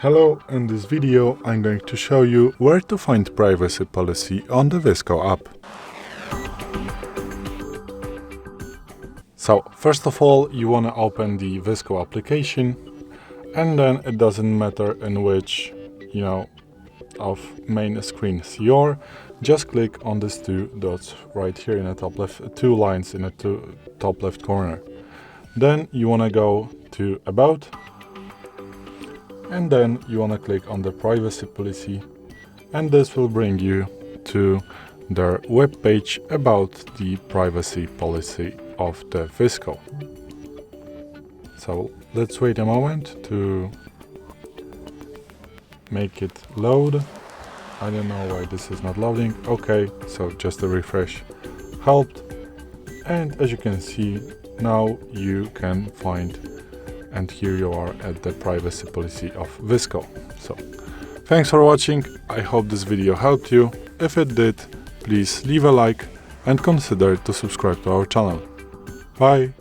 Hello, in this video I'm going to show you where to find privacy policy on the VSCO app. So first of all you want to open the VSCO application, and then it doesn't matter in which of main screens you're, just click on these two dots right here in the top left, two lines in the top left corner. Then you want to go to About, and then you want to click on the privacy policy, and this will bring you to their web page about the privacy policy of the VSCO. So let's wait a moment to make it load. I don't know why this is not loading. Okay, so just a refresh helped, and as you can see now you can find, and here you are at the privacy policy of VSCO. So thanks for watching. I hope this video helped you. If it did, please leave a like and consider to subscribe to our channel. Bye!